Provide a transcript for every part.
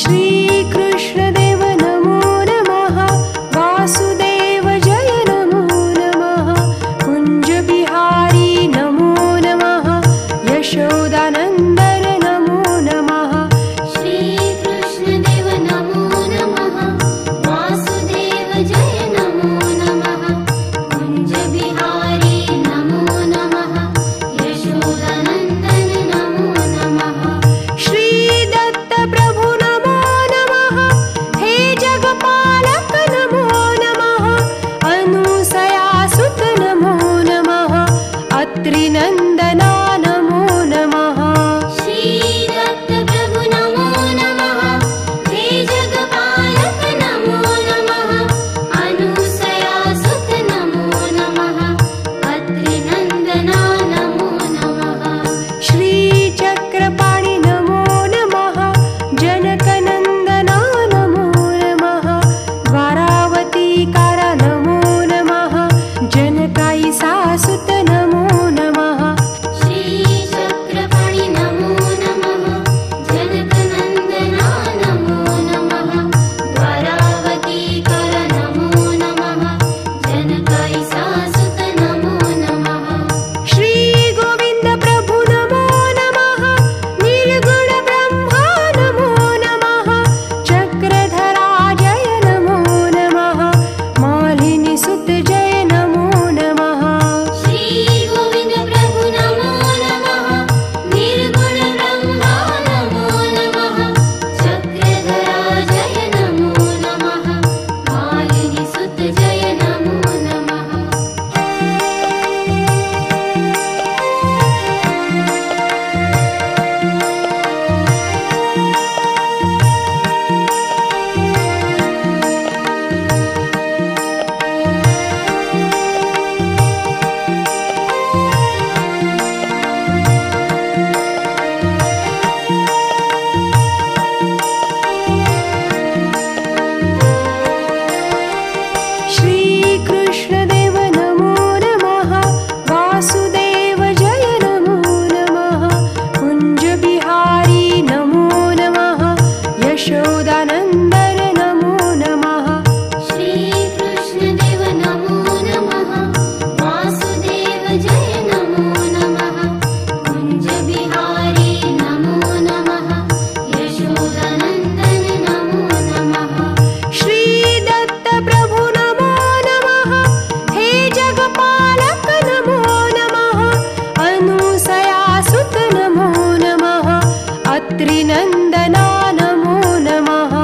श्रीकृष्णदेव नमो नमः। वासुदेव जय नमो नमः। कुञ्जबिहारी नमो नमः। यशोदानन्दन नमो नमः। श्रीकृष्णदेव नमो नमः। वासुदेव जय नमो नमः। कुञ्जबिहारी नमो नमः। यशोदानन्दन नमो नमः। श्रीदत्त प्रभु नमो नमः। हे जगपालक नमो नमः। अनुसयासुत नमो नमः। अत्रिनन्दना नमो नमः। श्रीदत्त प्रभु नमो नमः। हे जगपालक नमो नमः। अनुसयासुत नमो नमः। अत्रिनन्दना नमो नमः। श्रीचक्रपाणि नमो नमः। जनकनन्दना नमो नमः। द्वारावतीकार नमो नमः। जनकायिसासुत नमो नमः। श्रीचक्रपाणि नमो नमः। जनकनन्दना नमो नमः। द्वारावतीकर नमो नमः। जनकायिसासुत नमो नमः। श्रीगोविन्द प्रभु नमो नमः। निर्गुण ब्रह्मा नमो नमः। चक्रधरा जय नमो नमः। मालिनीसुत जय नमो नमः। श्रीगोविन्द प्रभु नमो नमः। निर्गुण ब्रह्मा नमो नमः। चक्रधरा जय नमो नमः। मालिनीसुत जय नमो नमः। श्रीकृष्णदेव नमो नमः। वासुदेव जय नमो नमः। कुञ्जबिहारी नमो नमः। यशोदानन्दन नमो नमः। श्रीकृष्णदेव नमो नमः। वासुदेव जय नमो नमः। कुञ्जबिहारी नमो नमः। यशोदानन्दन नमो नमः। श्रीदत्त प्रभु नमो नमः। हे जगपालक नमो नमः। अनुसयासुत नमो नमः। अत्रिनन्दना नमो नमः।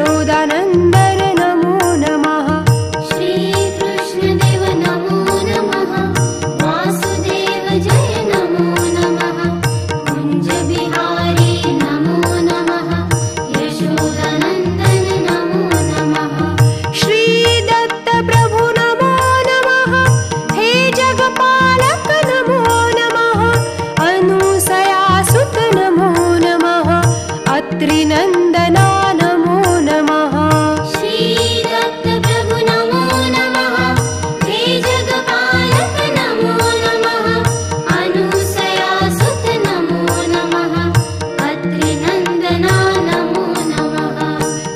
यशोदानन्दन नमो नमः। श्रीकृष्णदेव नमो नमः। वासुदेव जय नमो नमः। कुञ्जबिहारी नमो नमः। यशोदानन्दन नमो नमः। श्रीदत्त प्रभु नमो नमः। हे जगपालक नमो नमः। अनुसयासुत नमो नमः। अत्रिनन्दना नमो नमः। श्रीदत्त प्रभु नमो नमः। हे जगपालक नमो नमः। अनुसयासुत नमो नमः। अत्रिनन्दना नमो नमः।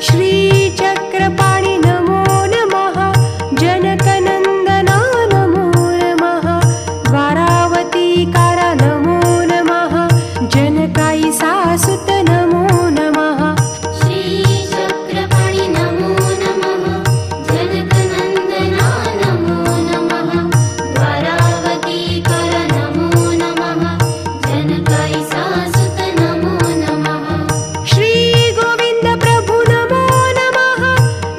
श्रीचक्रपाणि नमो नमः। जनकनन्दना नमो नमः। द्वारावतीकार नमो नमः। जनकायिसासुत नमो नमः। श्रीचक्रपाणि नमो नमः। जनकनन्दना नमो नमः। द्वारावतीकर नमो नमः। जनकायिसासुत नमो नमः। श्रीगोविन्द प्रभु नमो नमः।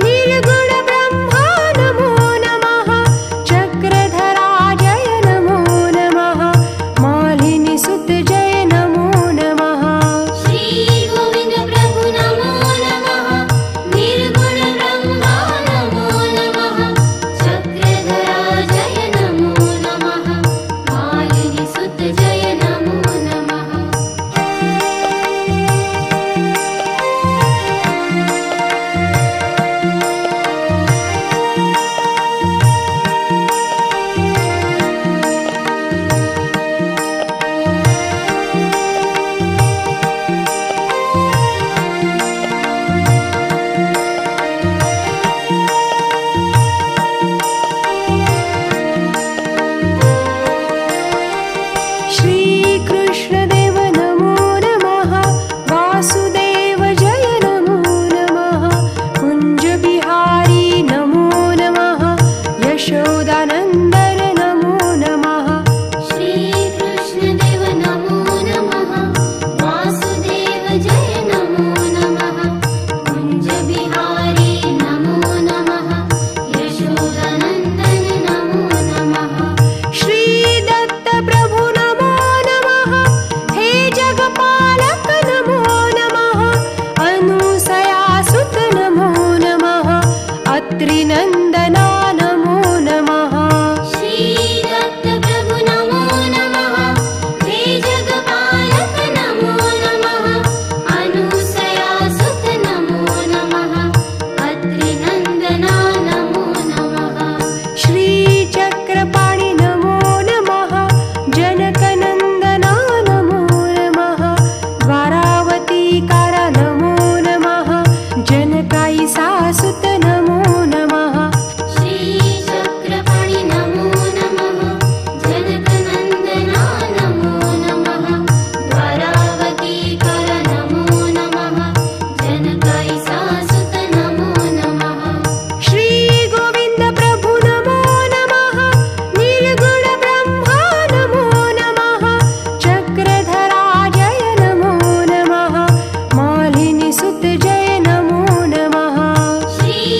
निर्गुण ब्रह्मा नमो नमः। चक्रधरा जय नमो नमः। मालिनीसुत जय नमो नमः। श्रीगोविन्द प्रभु नमो नमः। निर्गुण ब्रह्मा नमो नमः। चक्रधरा जय नमो नमः। मालिनीसुत जय नमो नमः। श्रीकृष्णदेव नमो नमः। वासुदेव जय नमो नमः। कुञ्जबिहारी नमो नमः। यशोदानन्दन नमो नमः। श्रीकृष्णदेव नमो नमः। वासुदेव जय नमो नमः। कुञ्जबिहारी नमो नमः। यशोदानन्दन नमो नमः। श्रीदत्त प्रभु नमो नमः। हे जगपालक नमो नमः। अनुसयासुत नमो नमः। अत्रिनन्दना नमो नमः। श्रीदत्त प्रभु नमो नमः। हे जगपालक नमो नमः। अनुसयासुत नमो नमः। अत्रिनन्दना नमो नमः। श्रीचक्रपाणि नमो नमः। जनकनन्दना नमो नमः। द्वारावतीकार नमो नमः। जनकायिसासुत नमो नमः। श्रीचक्रपाणि नमो नमः। जनकनन्दना नमो नमः। द्वारावतीकर नमो नमः। जनकायिसासुत नमो नमः। श्रीगोविन्द प्रभु नमो नमः। निर्गुण ब्रह्मा नमो नमः। चक्रधरा जय नमो नमः। मालिनीसुत जय नमो नमः। श्री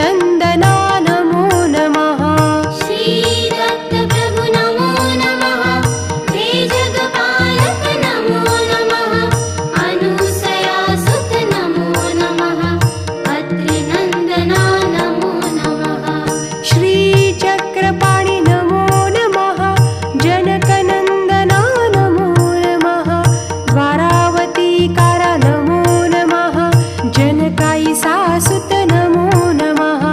नन्दना नमो नमः। श्रीदत्तप्रभु नमो नमः। हे जगपालक नमो नमः। अनुसयासुत नमो नमः। अत्रिनन्दना नमो नमः। श्रीचक्रपाणि नमो नमः। जनकनन्दना नमो नमः। द्वारावतीकार नमो नमः। जनकायिसासुत नमो नमः।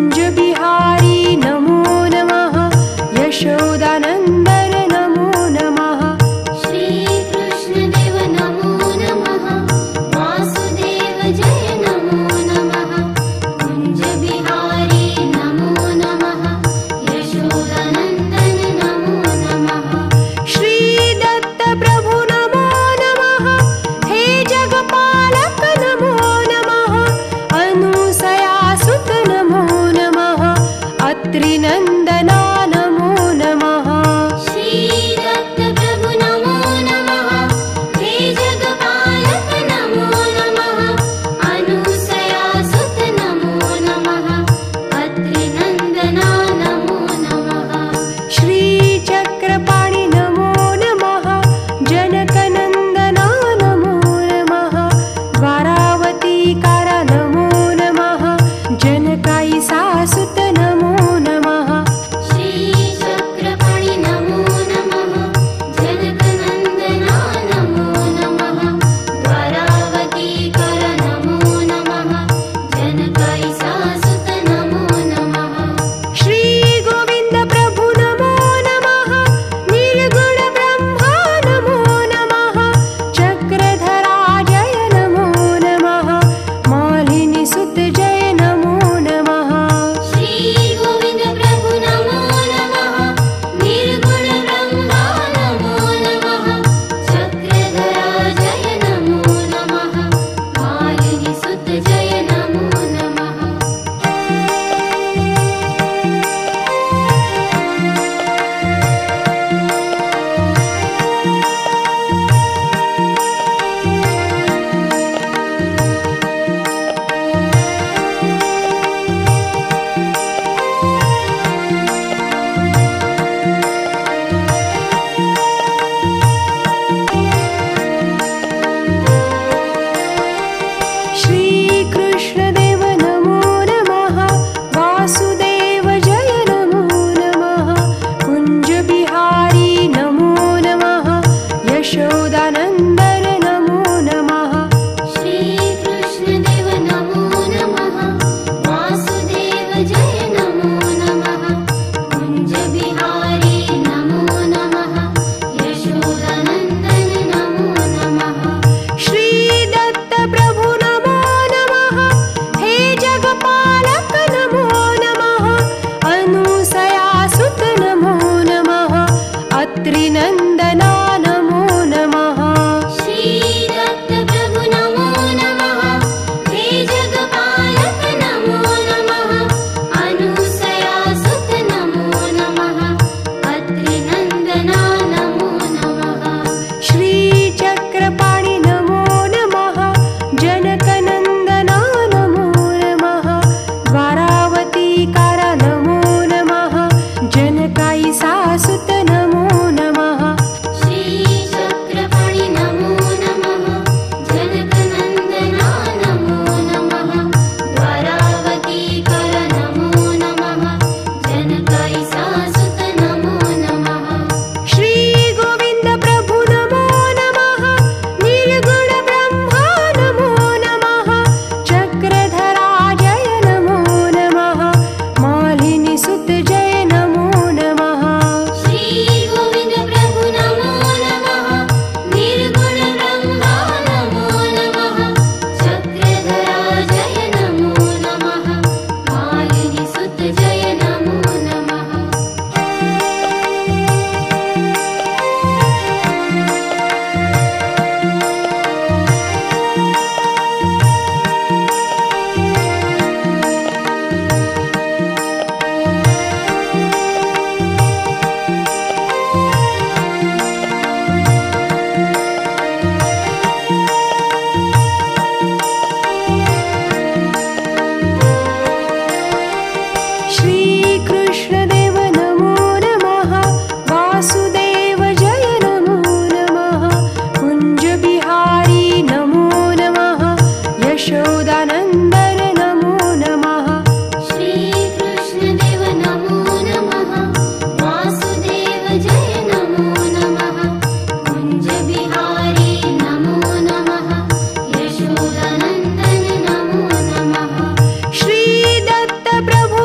कुञ्जबिहारी नमो नमः यशोदानन्दन नमो नमः श्रीकृष्णदेव नमो नमः वासुदेव जय नमो नमः कुञ्जबिहारी नमो नमः यशोदानन्दन नमो नमः श्रीदत्त प्रभु नमो नमः हे जगपालक नमो नमः अनुसयासुत नमो नमः अत्रिनन्दना नमो नमः श्रीदत्त प्रभु नमो नमः हे जगपालक नमो नमः अनुसयासुत नमो नमः अत्रिनन्दना नमो नमः श्रीचक्रपाणि नमो नमः जनकनन्दना नमो नमः द्वारावतीकार नमो नमः जनकायिसासुत नमो नमः श्रीचक्रपाणि नमो नमः जनकनन्दना नमो नमः द्वारावतीकर नमो नमः जनकायिसासुत नमो नमः श्रीगोविन्द प्रभु नमो नमः निर्गुण ब्रह्मा नमो नमः चक्रधरा जय नमो नमः मालिनीसुत जय नमो नमः श्रीगोविन्द प्रभु नमो नमः निर्गुण ब्रह्मा नमो नमः चक्रधरा जय नमो नमः मालिनीसुत जय नमो नमः श्रीकृष्णदेव नमो नमः वासुदेव जय नमो नमः कुञ्जबिहारी नमो नमः यशोदानन्दन नमो नमः श्रीकृष्णदेव नमो नमः वासुदेव जय नमो नमः कुञ्जबिहारी नमो नमः यशोदानन्दन नमो नमः श्रीदत्त प्रभु नमो नमः हे जगपालक नमो नमः अनुसयासुत नमो नमः अत्रिनन्दना नमो नमः श्रीदत्त प्रभु नमो नमः हे जगपालक नमो नमः अनुसयासुत नमो नमः अत्रिनन्दना नमो नमः श्रीचक्रपाणि नमो नमः जनकनन्दना नमो नमः द्वारावतीकार नमो नमः जनकायिसासुत नमो नमः श्रीचक्रपाणि नमो नमः जनकनन्दना नमो नमः द्वारावतीकर नमो नमः जनकायिसासुत नमो नमः श्रीगोविन्द प्रभु नमो नमः निर्गुण ब्रह्मा नमो नमः चक्रधरा जय नमो नमः मालिनीसुत जय नमो नमः श्रीगोविन्द प्रभु नमो नमः निर्गुण ब्रह्मा नमो नमः चक्रधरा जय नमो नमः मालिनीसुत जय नमो नमः श्रीकृष्णदेव नमो नमः वासुदेव जय नमो नमः कुञ्जबिहारी नमो नमः यशोदानन्दन नमो नमः श्रीकृष्णदेव नमो नमः वासुदेव जय नमो नमः कुञ्जबिहारी नमो नमः यशोदानन्दन नमो नमः श्रीदत्त प्रभु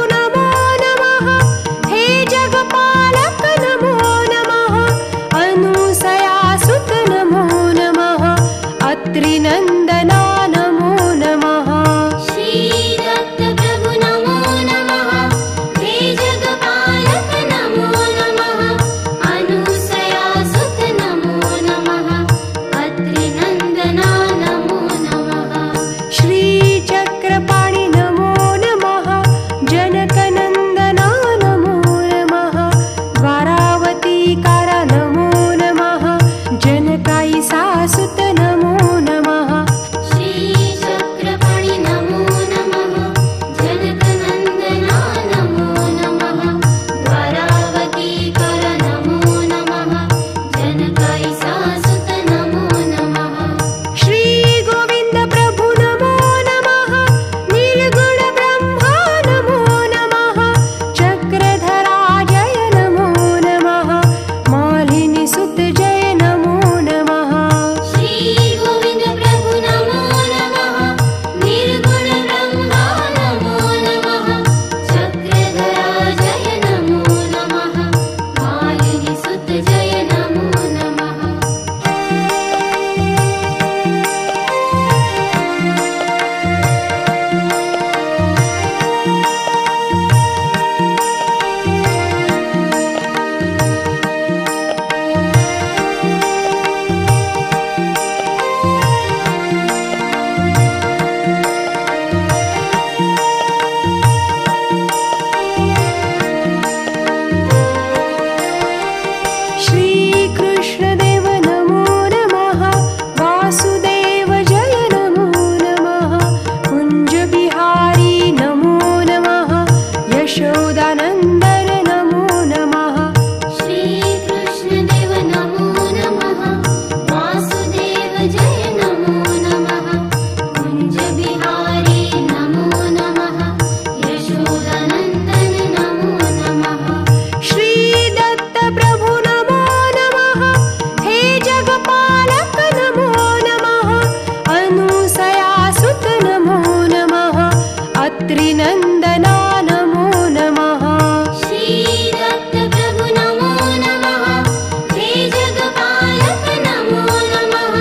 यशोदानन्दन नमो नमः श्रीकृष्णदेव नमो नमः वासुदेव जय नमो नमः कुञ्जबिहारी नमो नमः यशोदानन्दन नमो नमः श्रीदत्त प्रभु नमो नमः हे जगपालक नमो नमः अनुसयासुत नमो नमः अत्रिनन्दना नमो नमः श्रीदत्त प्रभु नमो नमः हे जगपालक नमो नमः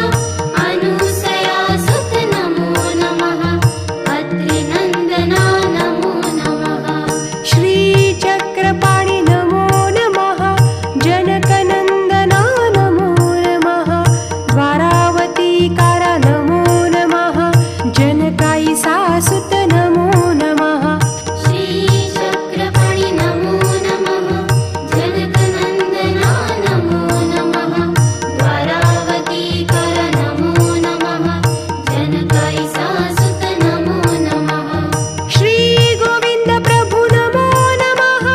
अनुसयासुत नमो नमः अत्रिनन्दना नमो नमः श्रीचक्रपाणि नमो नमः जनकनन्दना नमो नमः द्वारावतीकार नमो नमः जनकायिसासुत नमो नमः श्रीचक्रपाणि नमो नमः जनकनन्दना नमो नमः द्वारावतीकर नमो नमः जनकायिसासुत नमो नमः श्रीगोविन्द प्रभु नमो नमः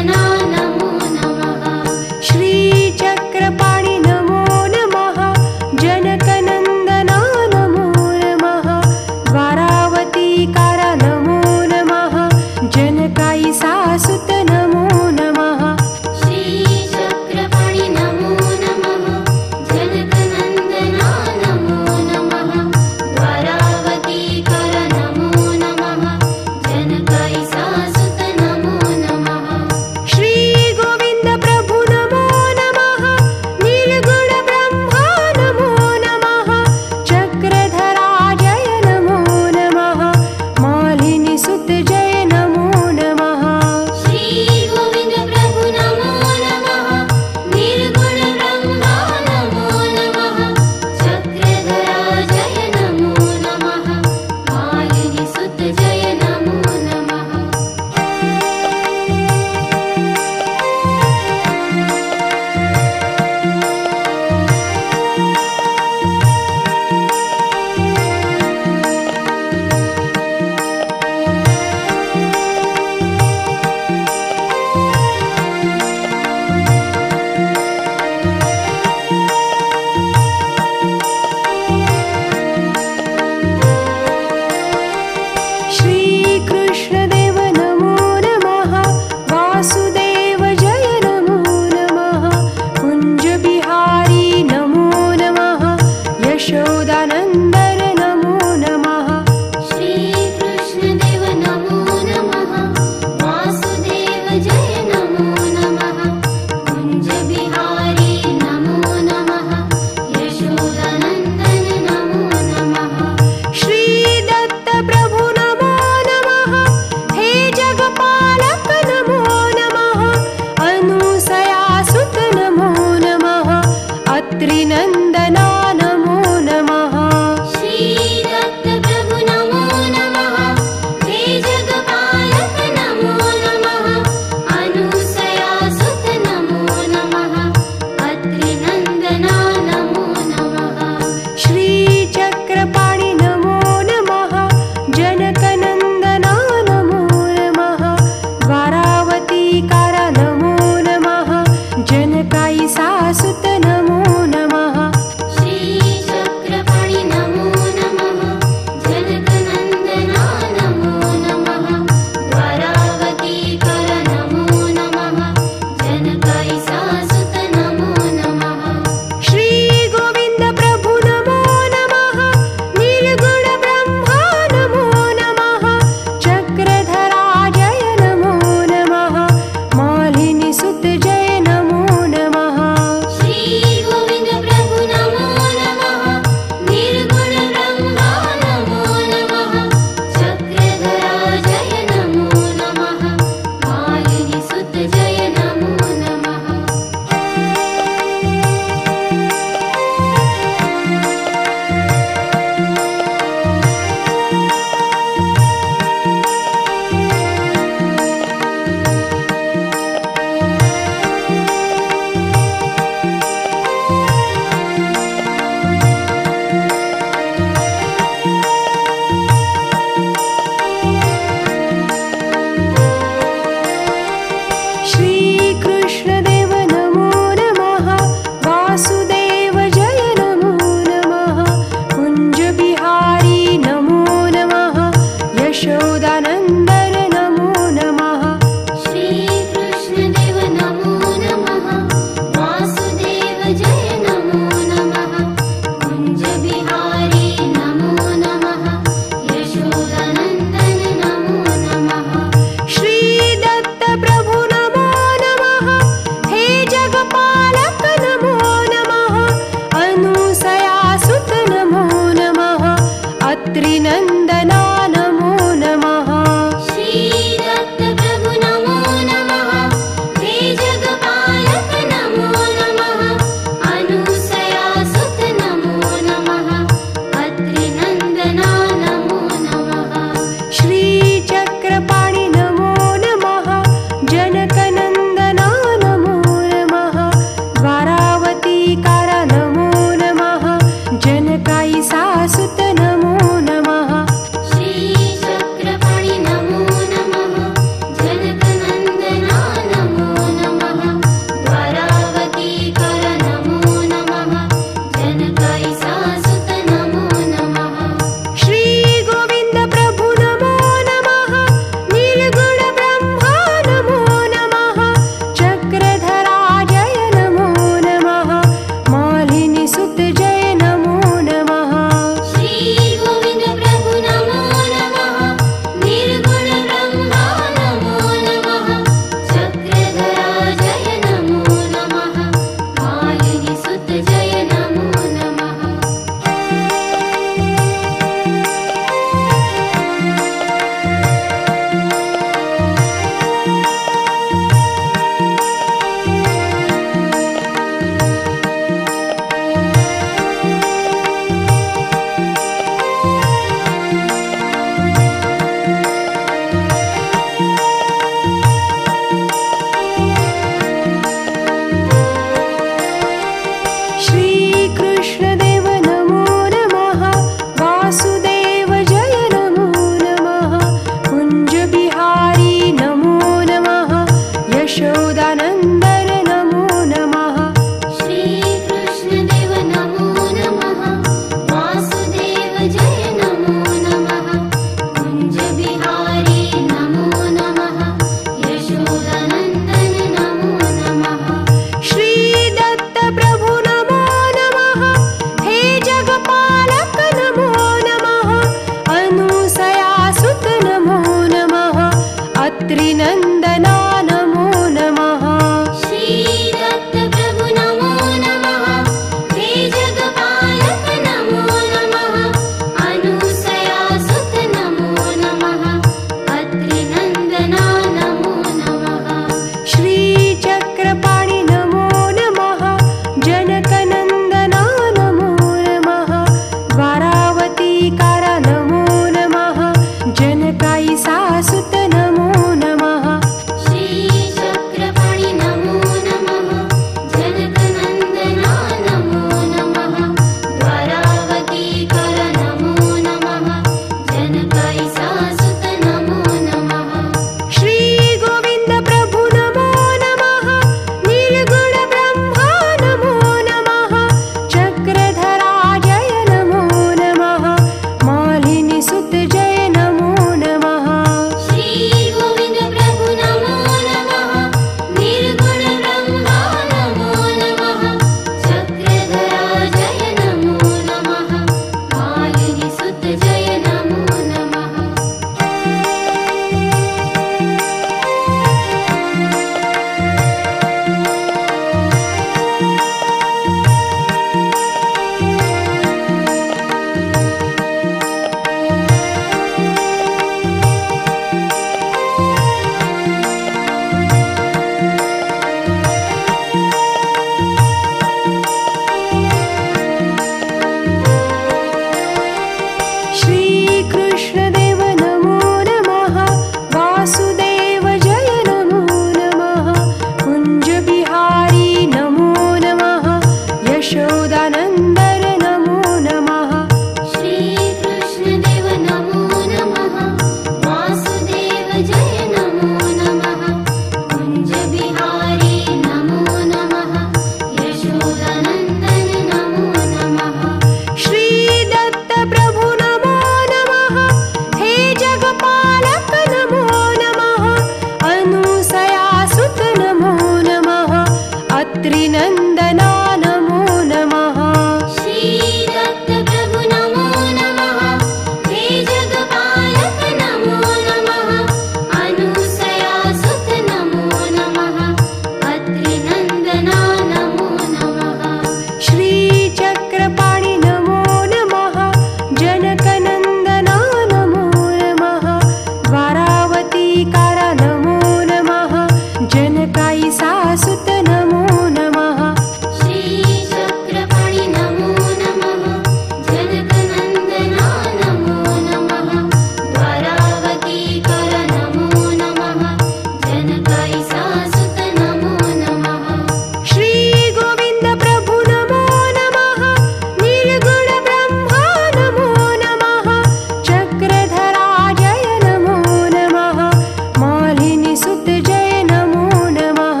सुत जय नमो नमः।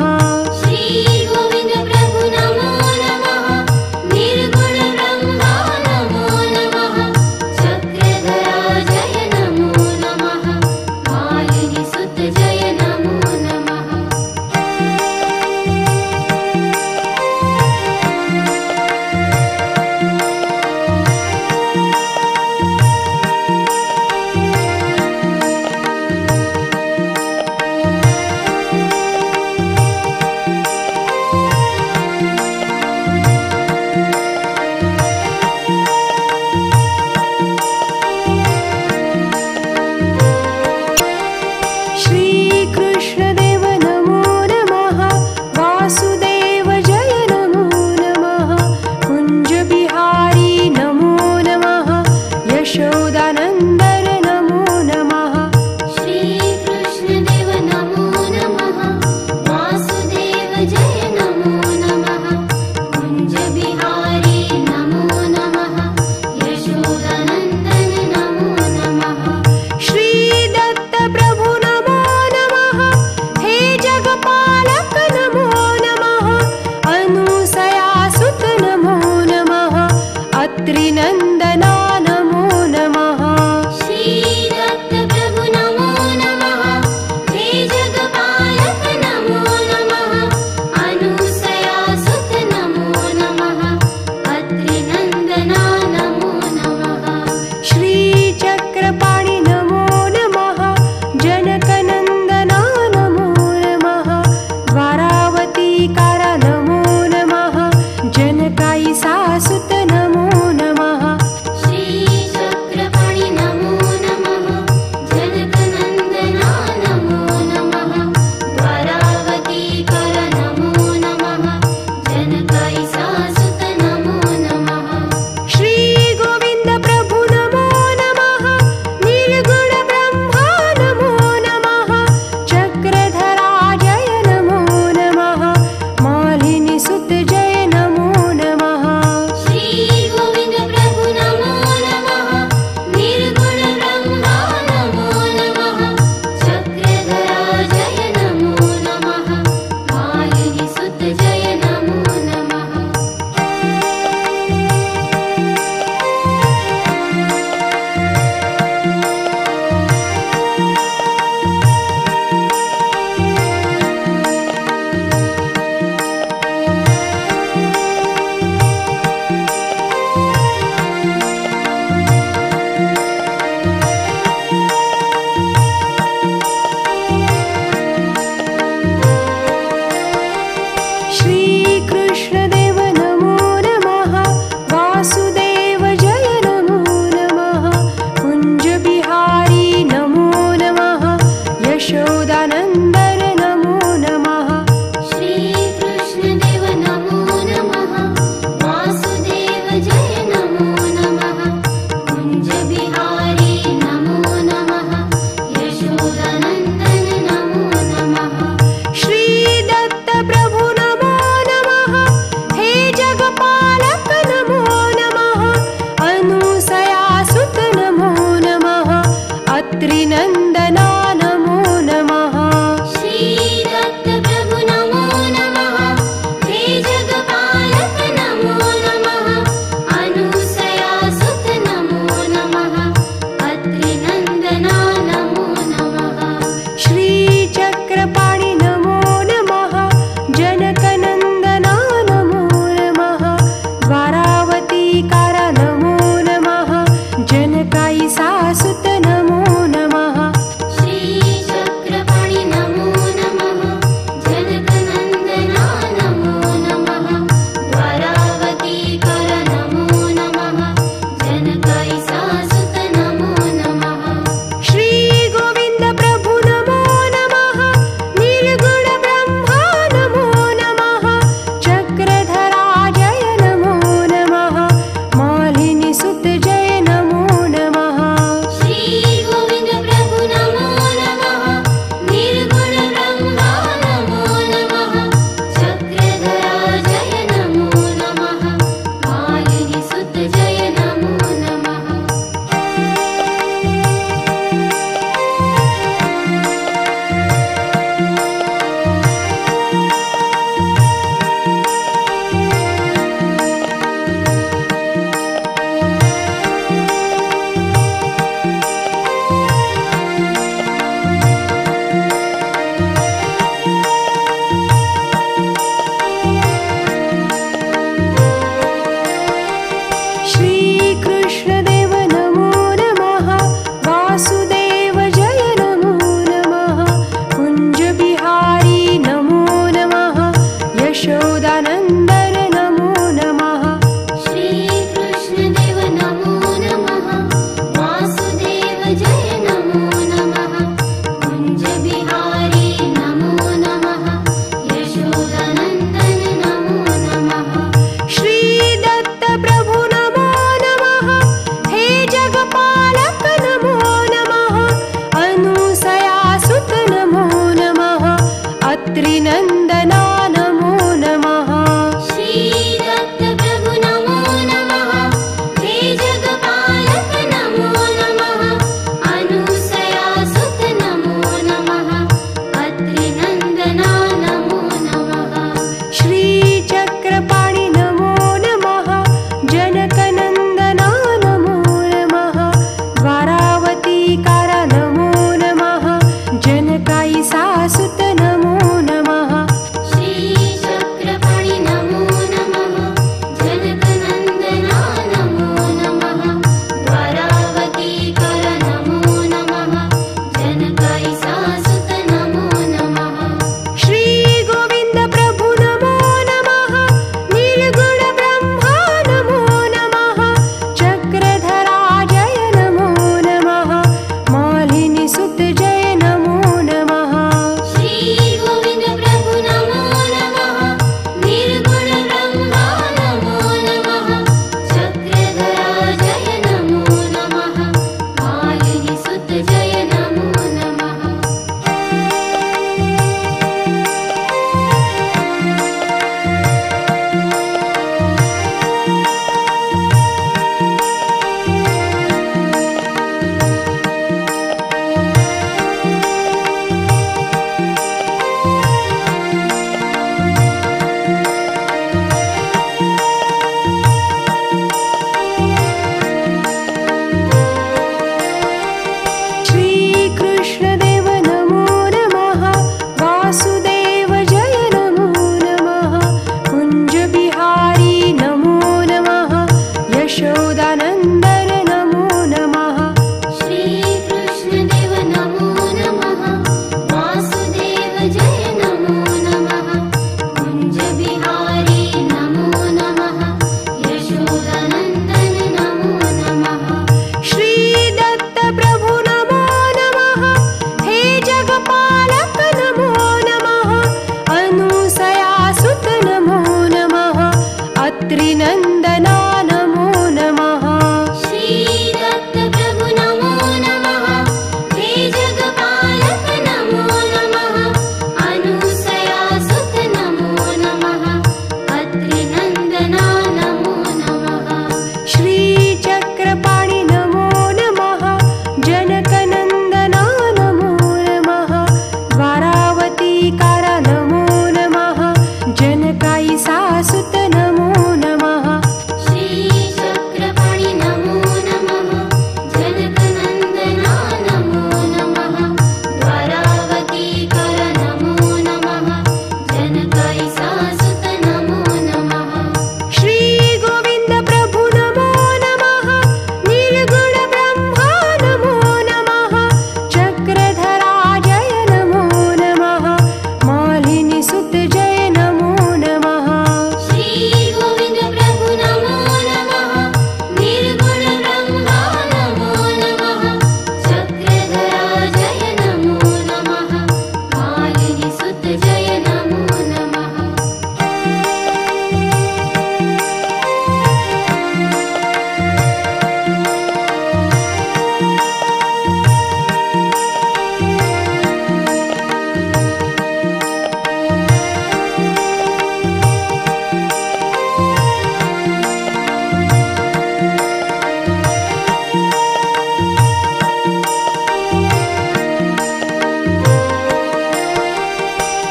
श्री गोविंद प्रभु नमो नमः। निर्गुण ब्रह्मा नमो नमः। चक्रधरा जय नमो नमः। मालिनी सुत जय नमो नमः।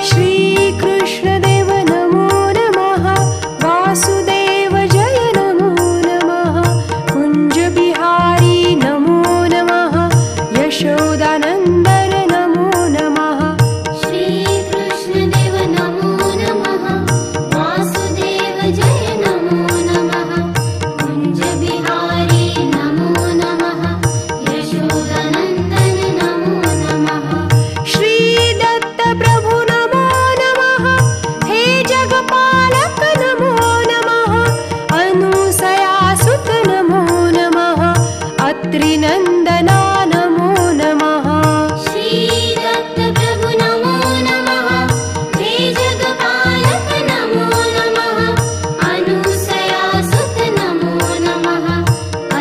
श्रीकृष्णदेव नमो नमः वासुदेव जय नमो नमः कुञ्जबिहारी नमो नमः यशोदानन्दन नमो नमः श्रीकृष्णदेव नमो नमः वासुदेव जय नमो नमः कुञ्जबिहारी नमो नमः यशोदानन्दन नमो नमः श्रीदत्त प्रभु नमो नमः हे जगपालक नमो नमः अनुसयासुत नमो नमः अत्रिनन्दना नमो नमः श्रीदत्त प्रभु नमो नमः हे जगपालक नमो नमः अनुसयासुत नमो नमः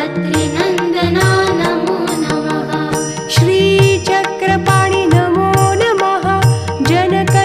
अत्रिनन्दना नमो नमः श्रीचक्रपाणि नमो नमः जनक